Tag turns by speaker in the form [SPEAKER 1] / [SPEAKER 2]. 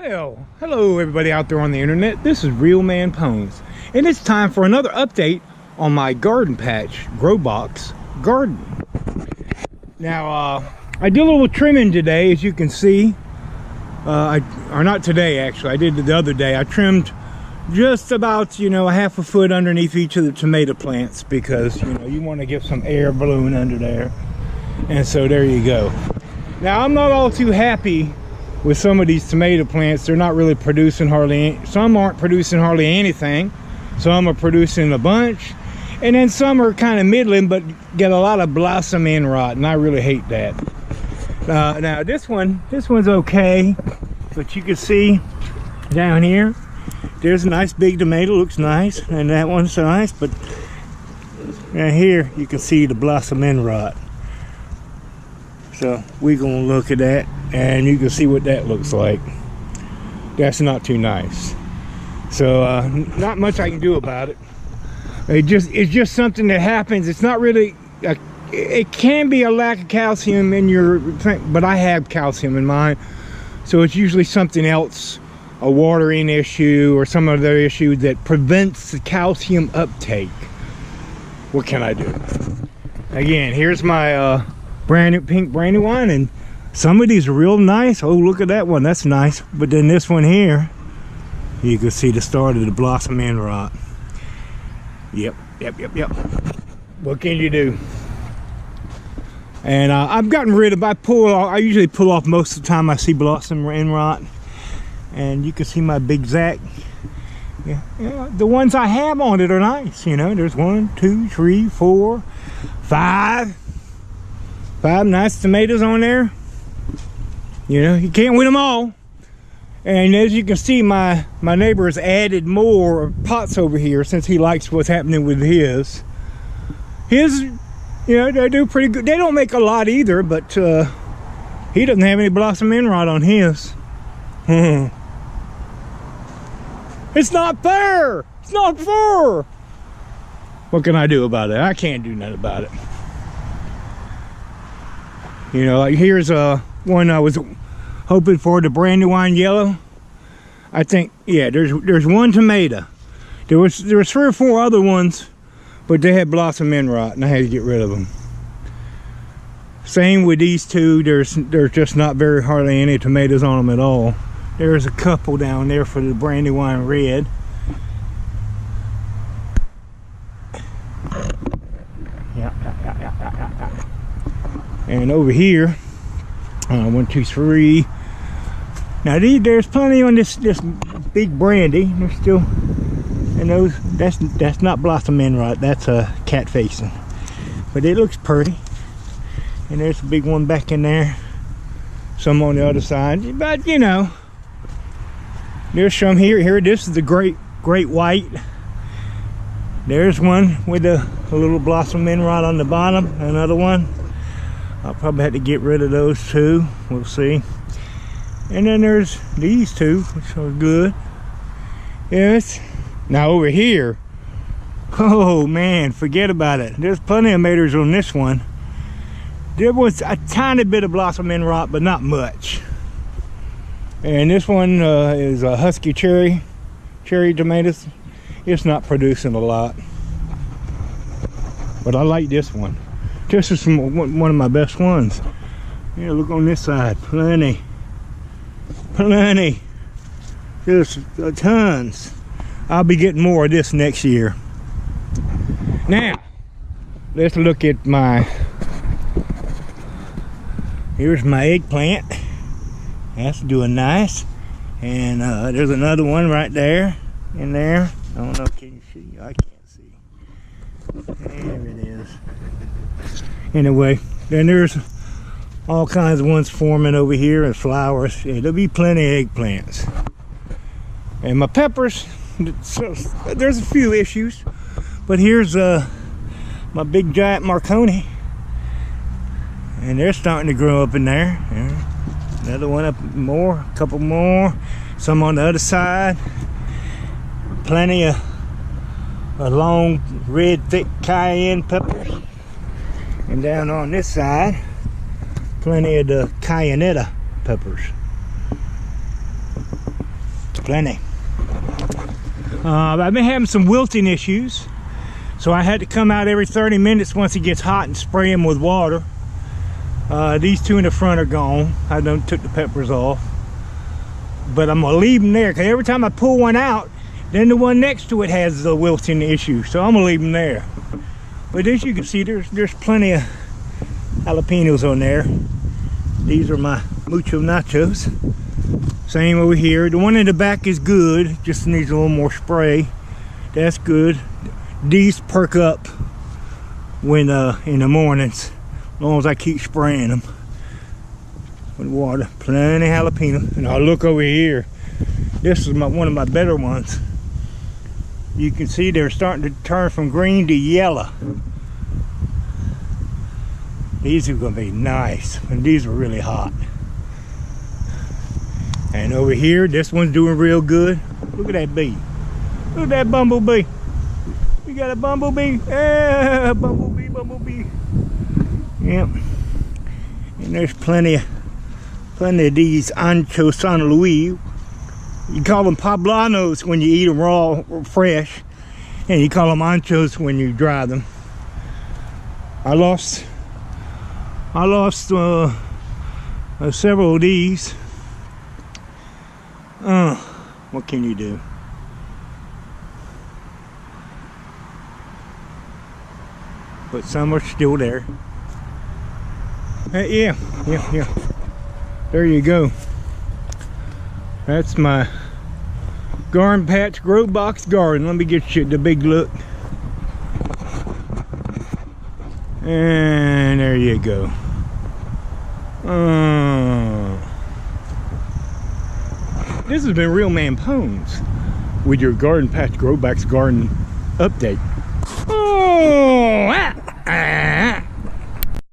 [SPEAKER 1] Well, hello everybody out there on the internet. This is RealmanPwns, and it's time for another update on my garden patch, grow box garden. Now, I did a little trimming today, as you can see. Or not today, actually. I did it the other day. I trimmed just about, a half a foot underneath each of the tomato plants because, you want to get some air blowing under there. And so there you go. Now, I'm not all too happy with some of these tomato plants. They're not really producing some aren't producing hardly anything. Some are producing a bunch, and then some are kind of middling but get a lot of blossom end rot, and I really hate that. Now this one's okay, but you can see down here there's a nice big tomato, looks nice, and that one's nice, but right here you can see the blossom end rot. So we're gonna look at that and you can see what that looks like. That's not too nice. So not much I can do about it. It's just something that happens. It's not really it can be a lack of calcium in your thing, but I have calcium in mine, so it's usually something else, a watering issue or some other issue that prevents the calcium uptake. What can I do? Again, here's my brand new pink brandywine, and some of these are real nice. Oh, look at that one, that's nice. But then this one here, you can see the start of the blossom end rot. Yep. What can you do? And I've gotten rid of, I usually pull off most of the time I see blossom end rot. And you can see my big Zac. Yeah, the ones I have on it are nice. There's 1, 2, 3, 4, 5 nice tomatoes on there. You can't win them all. And as you can see, my neighbor has added more pots over here since he likes what's happening with his. They do pretty good. They don't make a lot either, but he doesn't have any blossom end rot on his. It's not fair. It's not fair. What can I do about it? I can't do nothing about it. Like here's one I was hoping for, the brandywine yellow. I think, yeah, there's one tomato. There was 3 or 4 other ones, but they had blossom end rot, and I had to get rid of them. Same with these two. There's just not hardly any tomatoes on them at all. There's a couple down there for the brandywine red. Yeah. And over here, 1, 2, 3. Now there's plenty on this big brandy. There's still, and those that's not blossom end rot. That's a cat facing, but it looks pretty. And there's a big one back in there. Some on the other side, but there's some here. This is the great white. There's one with a little blossom end rot on the bottom. Another one. I'll probably have to get rid of those two. We'll see. And then there's these two, which are good. Yes. Now over here, oh man, forget about it. There's plenty of tomatoes on this one. There was a tiny bit of blossom end rot, but not much. And this one is a husky cherry tomatoes. It's not producing a lot, but I like this one. This is one of my best ones. Yeah, look on this side, plenty. There's tons. I'll be getting more of this next year. Now, let's look at here's my eggplant. That's doing nice. And there's another one right there, in there. I don't know, can you see? I can't see. There it is. Anyway, then there's all kinds of ones forming over here and flowers. Yeah, there'll be plenty of eggplants. And my peppers, there's a few issues, but here's my big giant Marconi, and they're starting to grow up in there. Another one up more, a couple more, some on the other side. Plenty of long red thick cayenne peppers. And down on this side, plenty of the cayennetta peppers. plenty. I've been having some wilting issues, so I had to come out every 30 minutes once it gets hot and spray them with water. These two in the front are gone. I done took the peppers off, but I'm gonna leave them there because every time I pull one out, then the one next to it has the wilting issue, so I'm gonna leave them there. But as you can see, there's plenty of jalapenos on there. These are my mucho nachos. Same over here. The one in the back is good, just needs a little more spray. That's good. These perk up when in the mornings, as long as I keep spraying them with water. Plenty jalapeno. And I'll look over here. This is one of my better ones. You can see they're starting to turn from green to yellow. These are going to be nice, and these are really hot. And over here, this one's doing real good. Look at that bee. Look at that bumblebee. We got a bumblebee. Yeah, bumblebee, bumblebee. Yep. And there's plenty of these ancho San Luis. You call them poblanos when you eat them raw or fresh, and you call them anchos when you dry them. I lost several of these. What can you do? But some are still there. Yeah. There you go. That's my garden patch grow box garden. Let me get you the big look. And there you go. This has been RealmanPwns with your garden patch grow box garden update.